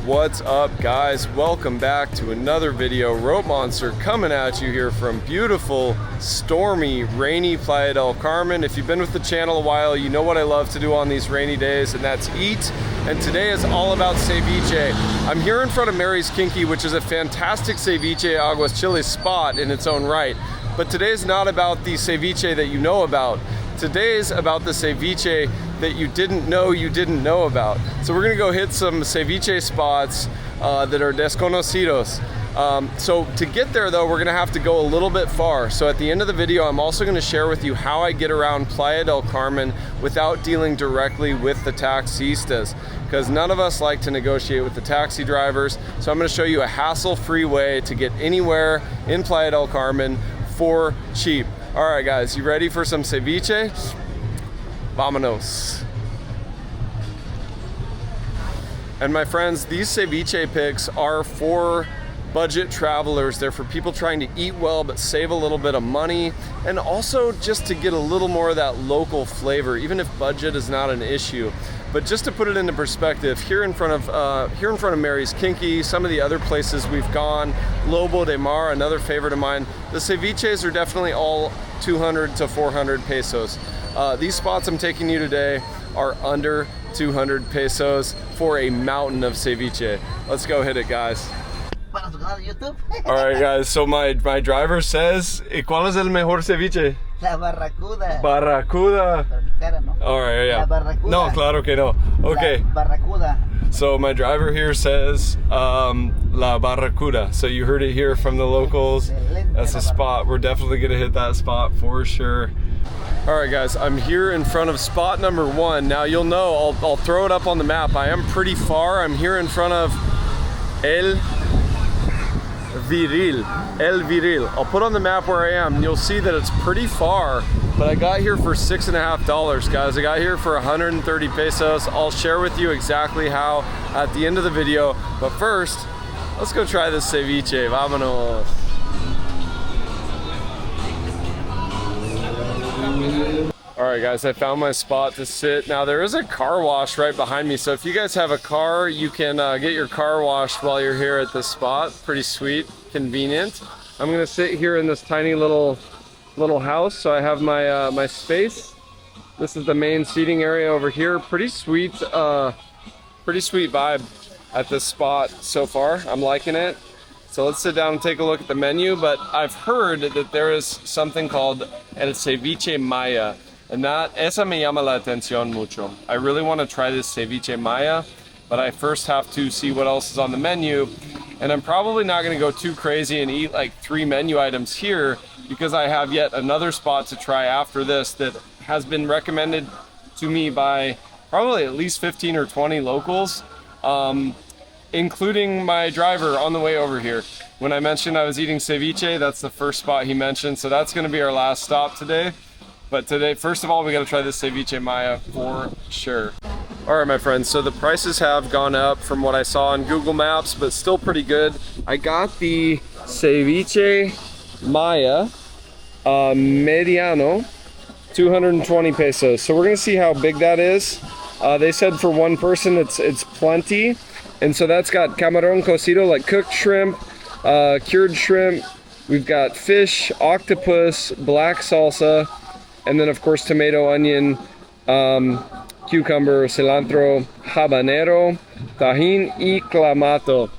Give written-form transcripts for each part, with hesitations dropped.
What's up, guys? Welcome back to another video. Rope Monster coming at you here from beautiful, stormy, rainy Playa del Carmen. If you've been with the channel a while, you know what I love to do on these rainy days, and that's eat. And today is all about ceviche. I'm here in front of Mary's Kinky, which is a fantastic ceviche aguas chile spot in its own right. But today's not about the ceviche that you know about. Today's about the ceviche that you didn't know about. So we're gonna go hit some ceviche spots that are desconocidos. So to get there though, we're gonna have to go a little bit far. So at the end of the video, I'm also gonna share with you how I get around Playa del Carmen without dealing directly with the taxistas, because none of us like to negotiate with the taxi drivers. So I'm gonna show you a hassle-free way to get anywhere in Playa del Carmen for cheap. All right, guys, you ready for some ceviche? Vámonos. And my friends, these ceviche picks are for budget travelers. They're for people trying to eat well but save a little bit of money, and also just to get a little more of that local flavor, even if budget is not an issue. But just to put it into perspective, here in front of Mary's Kinky, some of the other places we've gone, Lobo de Mar, another favorite of mine, the ceviches are definitely all 200 to 400 pesos. These spots I'm taking you today are under 200 pesos for a mountain of ceviche. Let's go hit it, guys. All right, guys, so my driver says, ¿Cuál es el mejor ceviche? La Barracuda. Barracuda. All right, yeah. La Barracuda. No, claro que no. Okay. La Barracuda. So my driver here says La Barracuda. So you heard it here from the locals. That's a spot. We're definitely gonna hit that spot for sure. All right, guys, I'm here in front of spot number 1. Now you'll know, I'll throw it up on the map. I am pretty far. I'm here in front of El Viril. I'll put on the map where I am, and you'll see that it's pretty far, but I got here for $6.50, guys. I got here for 130 pesos. I'll share with you exactly how at the end of the video, but first, let's go try this ceviche. Vámonos. All right, guys, I found my spot to sit. Now there is a car wash right behind me, so if you guys have a car, you can get your car washed while you're here at this spot. Pretty sweet, convenient. I'm gonna sit here in this tiny little house, so I have my my space. This is the main seating area over here. Pretty sweet vibe at this spot so far. I'm liking it. So let's sit down and take a look at the menu. But I've heard that there is something called el ceviche maya. And esa me llama la atención mucho. I really want to try this ceviche maya, but I first have to see what else is on the menu. And I'm probably not going to go too crazy and eat like 3 menu items here, because I have yet another spot to try after this that has been recommended to me by probably at least 15 or 20 locals, including my driver on the way over here. When I mentioned I was eating ceviche, that's the first spot he mentioned. So that's going to be our last stop today. But today, first of all, we got to try this ceviche maya for sure. All right, my friends, so the prices have gone up from what I saw on Google Maps, but still pretty good. I got the ceviche maya mediano, 220 pesos. So we're gonna see how big that is. They said for one person it's plenty. And so that's got camarón cocido, like cooked shrimp, cured shrimp. We've got fish, octopus, black salsa, and then of course tomato, onion, cucumber, cilantro, habanero, tajín, y clamato.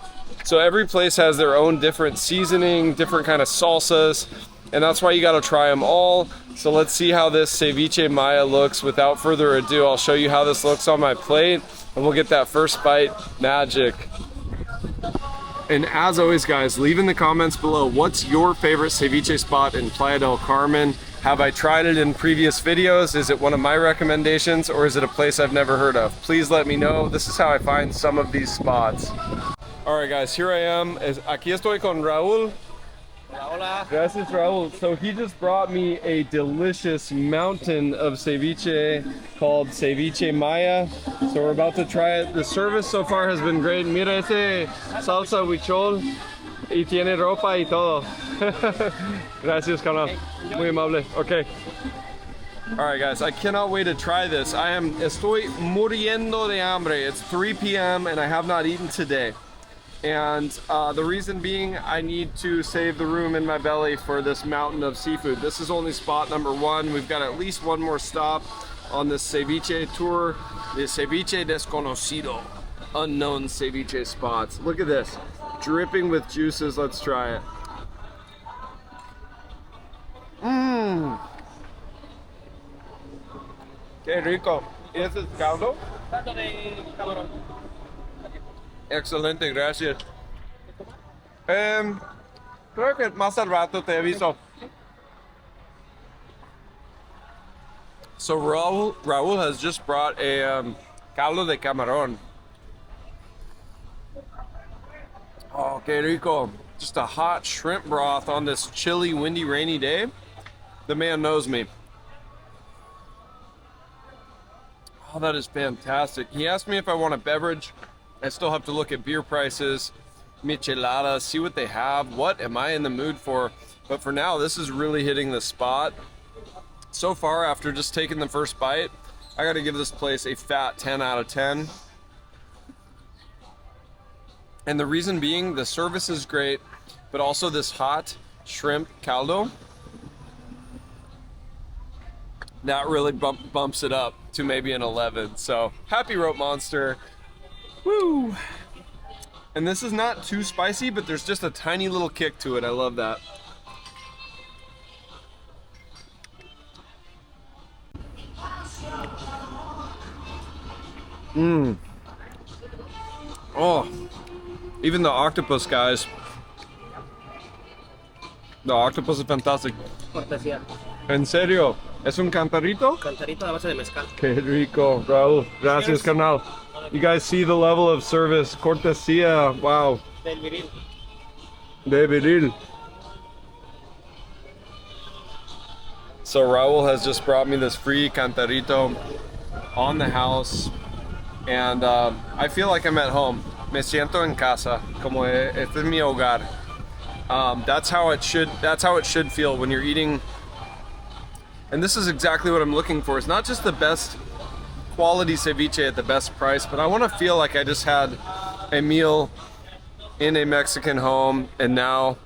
So every place has their own different seasoning, different kind of salsas, and that's why you got to try them all. So let's see how this ceviche maya looks. Without further ado, I'll show you how this looks on my plate, and we'll get that first bite magic. And as always, guys, leave in the comments below, what's your favorite ceviche spot in Playa del Carmen? Have I tried it in previous videos? Is it one of my recommendations, or is it a place I've never heard of? Please let me know. This is how I find some of these spots. All right, guys, here I am. Aquí estoy con Raúl. Hola. Gracias, Raúl. So he just brought me a delicious mountain of ceviche called ceviche maya. So we're about to try it. The service so far has been great. Mira ese salsa huichol y tiene ropa y todo. Gracias, canal. Muy amable. Okay. All right, guys, I cannot wait to try this. Estoy muriendo de hambre. It's 3 p.m. and I have not eaten today. And the reason being, I need to save the room in my belly for this mountain of seafood. This is only spot number 1. We've got at least one more stop on this ceviche tour. The ceviche desconocido, unknown ceviche spots. Look at this, dripping with juices. Let's try it. Mmm. Qué rico. ¿Y ese es caldo? Caldo de camarón. Excelente, gracias. Creo que más al rato te aviso. So Raul has just brought a caldo de camarón. Oh, qué rico. Just a hot shrimp broth on this chilly, windy, rainy day. The man knows me. Oh, that is fantastic. He asked me if I want a beverage. I still have to look at beer prices, micheladas, see what they have. What am I in the mood for? But for now, this is really hitting the spot. So far, after just taking the first bite, I gotta give this place a fat 10 out of 10. And the reason being, the service is great, but also this hot shrimp caldo, that really bumps it up to maybe an 11. So happy Rope Monster. Woo! And this is not too spicy, but there's just a tiny little kick to it. I love that. Mmm. Oh, even the octopus, guys. The octopus is fantastic. Cortesía. En serio, ¿es un cantarito? Cantarito a base de mezcal. Qué rico, Raúl. Gracias, carnal. You guys see the level of service. Cortesía, wow. Del Viril. De Viril. So Raúl has just brought me this free cantarito on the house. And I feel like I'm at home. Me siento en casa. Como este es mi hogar. That's how it should feel when you're eating. And this is exactly what I'm looking for. It's not just the best quality ceviche at the best price, but I want to feel like I just had a meal in a Mexican home, and now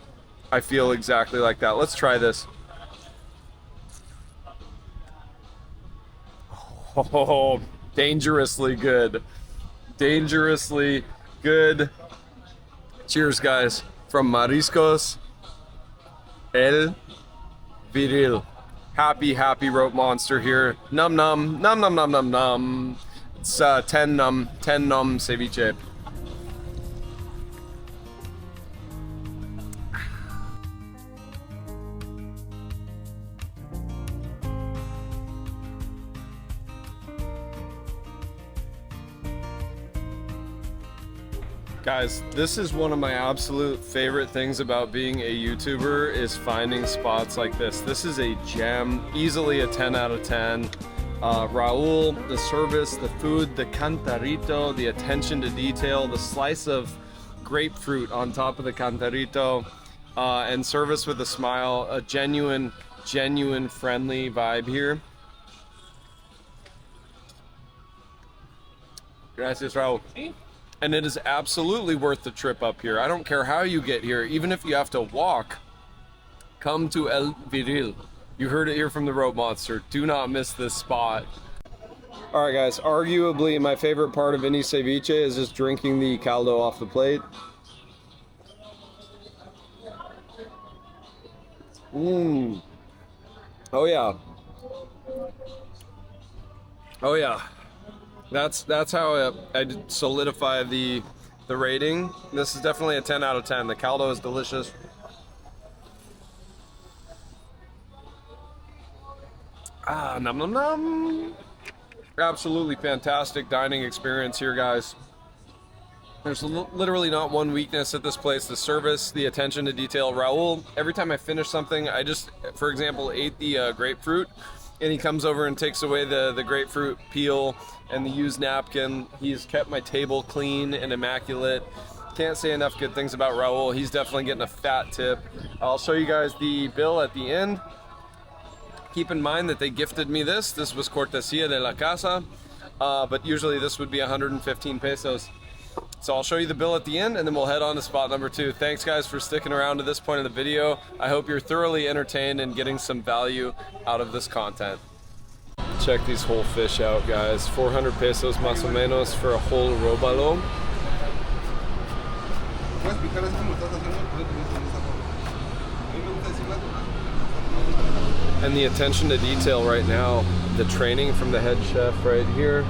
I feel exactly like that. Let's try this. Oh, dangerously good. Dangerously good. Cheers, guys. From Mariscos El Viril. Happy Rope Monster here. Num num, num num num num num. It's 10 num ceviche. Guys, this is one of my absolute favorite things about being a YouTuber is finding spots like this. This is a gem, easily a 10 out of 10. Raul, the service, the food, the cantarito, the attention to detail, the slice of grapefruit on top of the cantarito, and service with a smile, a genuine friendly vibe here. Gracias, Raul. And it is absolutely worth the trip up here. I don't care how you get here, even if you have to walk, come to El Viril. You heard it here from the Rope Monster. Do not miss this spot. All right, guys, arguably my favorite part of any ceviche is just drinking the caldo off the plate. Mmm. Oh yeah. Oh yeah. That's how I solidify the rating. This is definitely a 10 out of 10. The caldo is delicious. Ah, num num num. Absolutely fantastic dining experience here, guys. There's literally not one weakness at this place. The service, the attention to detail. Raul, every time I finish something, I just, for example, ate the grapefruit, and he comes over and takes away the grapefruit peel and the used napkin. He's kept my table clean and immaculate. Can't say enough good things about Raul. He's definitely getting a fat tip. I'll show you guys the bill at the end. Keep in mind that they gifted me this. This was cortesía de la casa, but usually this would be 115 pesos. So I'll show you the bill at the end and then we'll head on to spot number 2. Thanks guys for sticking around to this point of the video. I hope you're thoroughly entertained and getting some value out of this content. Check these whole fish out, guys. 400 pesos más o menos for a whole robalo. And the attention to detail right now, the training from the head chef right here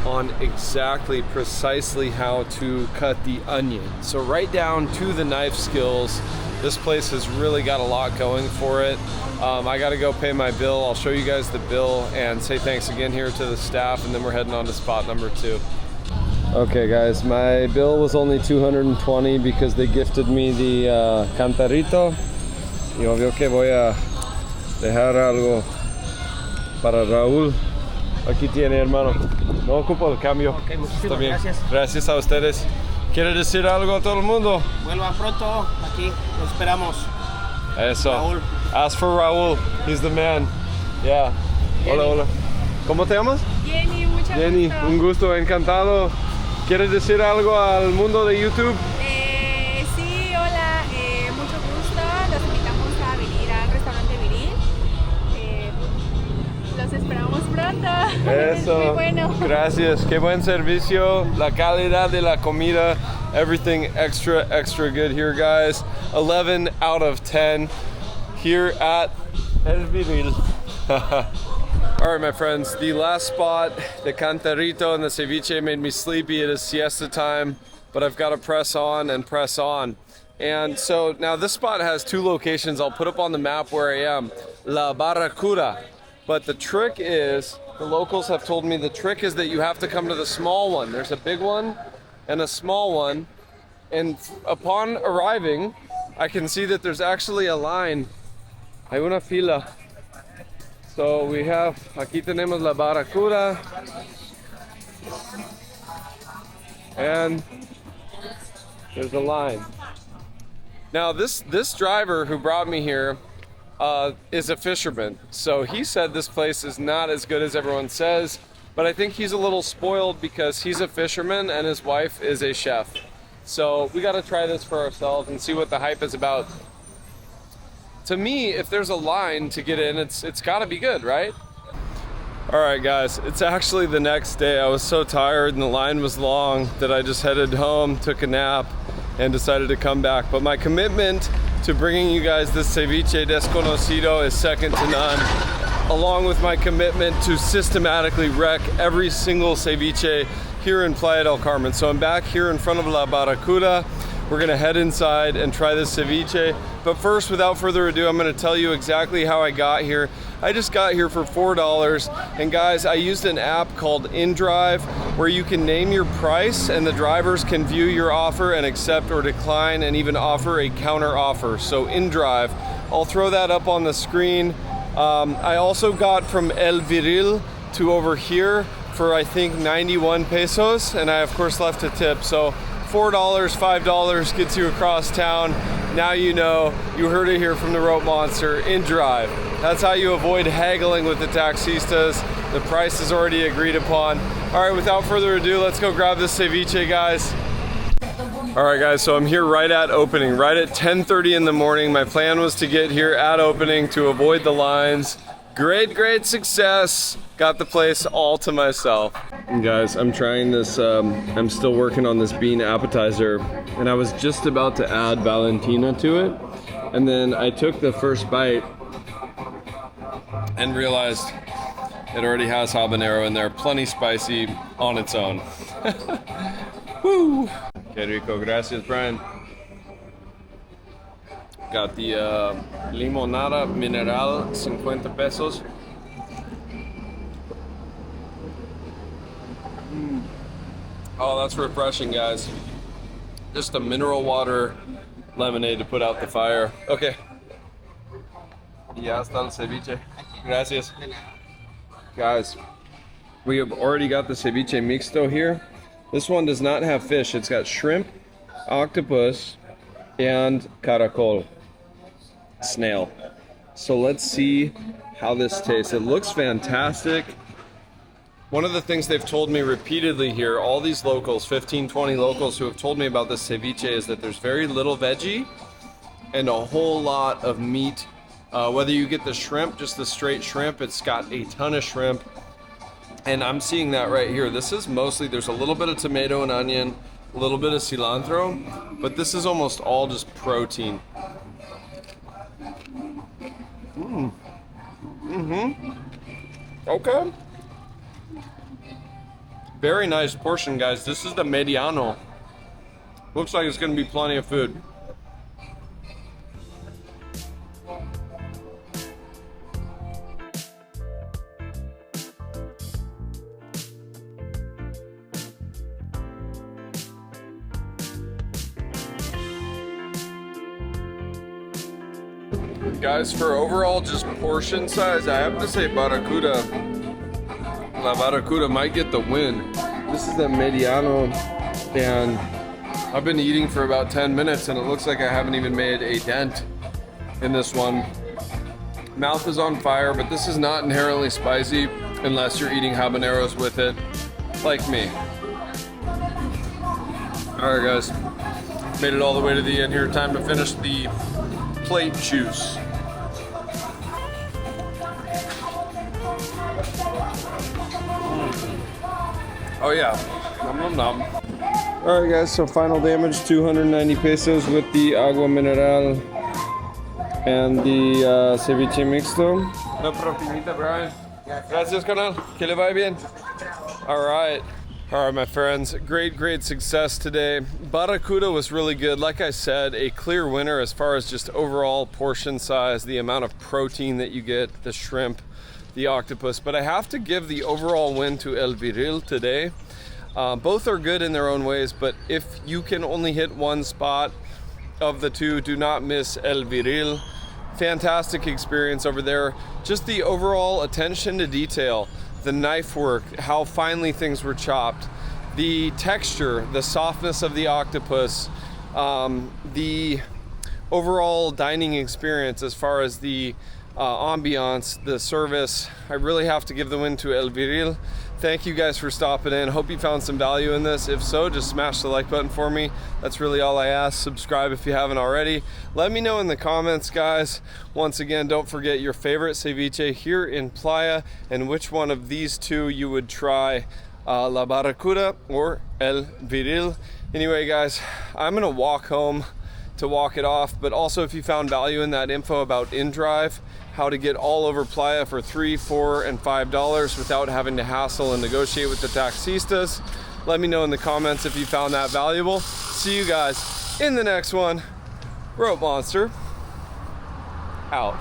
on exactly precisely how to cut the onion. So right down to the knife skills. This place has really got a lot going for it. I gotta go pay my bill. I'll show you guys the bill and say thanks again here to the staff, and then we're heading on to spot number 2. Okay guys, my bill was only 220 because they gifted me the cantarito. Y obvio que voy a dejar algo para Raúl. Aquí tiene, hermano. No ocupo el cambio. Ok, muchísimas Está bien. gracias. Gracias a ustedes. ¿Quiere decir algo a todo el mundo? Vuelva pronto, aquí lo esperamos. Eso. Raúl. Ask for Raúl. He's the man. Yeah. Hola, hola. ¿Cómo te llamas? Jenny, mucho Jenny, gusto. un gusto, encantado. ¿Quieres decir algo al mundo de YouTube? Sí, hola, mucho gusto. Los invitamos a venir al restaurante Viril. Los esperamos pronto. Es muy Eso. bueno. Gracias. Qué buen servicio. La calidad de la comida. Everything extra, extra good here, guys. 11 out of 10 here at El Viril. All right, my friends, the last spot, the cantarito and the ceviche made me sleepy. It is siesta time, but I've got to press on and press on. And so now this spot has 2 locations. I'll put up on the map where I am. La Barracuda. But the trick is, the locals have told me the trick is that you have to come to the small one. There's a big one and a small one. And upon arriving, I can see that there's actually a line. Hay una fila. So we have, aquí tenemos la Barracuda, and there's a line. Now this driver who brought me here is a fisherman. So he said this place is not as good as everyone says, but I think he's a little spoiled because he's a fisherman and his wife is a chef. So we got to try this for ourselves and see what the hype is about. To me, if there's a line to get in, it's got to be good, right? All right, guys, it's actually the next day. I was so tired and the line was long that I just headed home, took a nap, and decided to come back. But my commitment to bringing you guys this ceviche desconocido is second to none, along with my commitment to systematically wreck every single ceviche here in Playa del Carmen. So I'm back here in front of La Barracuda. We're gonna head inside and try this ceviche. But first, without further ado, I'm gonna tell you exactly how I got here. I just got here for $4. And guys, I used an app called InDrive where you can name your price and the drivers can view your offer and accept or decline and even offer a counter offer. So InDrive, I'll throw that up on the screen. I also got from El Viril to over here for I think 91 pesos, and I of course left a tip. So $4, $5 gets you across town. Now you know, you heard it here from the Rope Monster, InDrive. That's how you avoid haggling with the taxistas. The price is already agreed upon. All right, without further ado, let's go grab this ceviche, guys. All right, guys, so I'm here right at opening, right at 10:30 in the morning. My plan was to get here at opening to avoid the lines. Great success. Got the place all to myself. And guys, I'm trying this, I'm still working on this bean appetizer, and I was just about to add Valentina to it, and then I took the first bite and realized it already has habanero in there, plenty spicy on its own. Woo! Que rico, gracias, Brian. Got the limonada mineral, 50 pesos. Oh, that's refreshing, guys. Just a mineral water lemonade to put out the fire. Okay. Ya está el ceviche. Gracias. Guys, we have already got the ceviche mixto here. This one does not have fish. It's got shrimp, octopus, and caracol. snail. So let's see how this tastes. It looks fantastic. One of the things they've told me repeatedly here, all these locals, 15, 20 locals who have told me about this ceviche, is that there's very little veggie and a whole lot of meat. Whether you get the shrimp, just the straight shrimp, it's got a ton of shrimp. And I'm seeing that right here. This is mostly, there's a little bit of tomato and onion, a little bit of cilantro, but this is almost all just protein. Okay. Very nice portion, guys. This is the mediano. Looks like it's gonna be plenty of food. Guys, for overall just portion size, I have to say Barracuda. La Barracuda might get the win. This is the mediano, and I've been eating for about 10 minutes and it looks like I haven't even made a dent in this one. Mouth is on fire, but this is not inherently spicy unless you're eating habaneros with it, like me. All right, guys, made it all the way to the end here. Time to finish the plate juice. Oh yeah, nom nom nom. All right, guys, so final damage, 290 pesos with the agua mineral and the ceviche mixto. Una propinita, Brian. Gracias, canal. Que le vaya bien. All right, my friends, great success today. Barracuda was really good. Like I said, a clear winner as far as just overall portion size, the amount of protein that you get, the shrimp, the octopus, but I have to give the overall win to El Viril today. Both are good in their own ways, but if you can only hit one spot of the two, do not miss El Viril. Fantastic experience over there. Just the overall attention to detail, the knife work, how finely things were chopped, the texture, the softness of the octopus, the overall dining experience as far as the ambiance, the service. I really have to give the win to El Viril. Thank you guys for stopping in. Hope you found some value in this. If so, just smash the like button for me. That's really all I ask. Subscribe if you haven't already. Let me know in the comments, guys. Once again, don't forget your favorite ceviche here in Playa and which one of these two you would try, La Barracuda or El Viril. Anyway, guys, I'm gonna walk home to walk it off, but also if you found value in that info about InDrive, how to get all over Playa for $3, $4, and $5 without having to hassle and negotiate with the taxistas, let me know in the comments if you found that valuable. See you guys in the next one. Rope Monster out.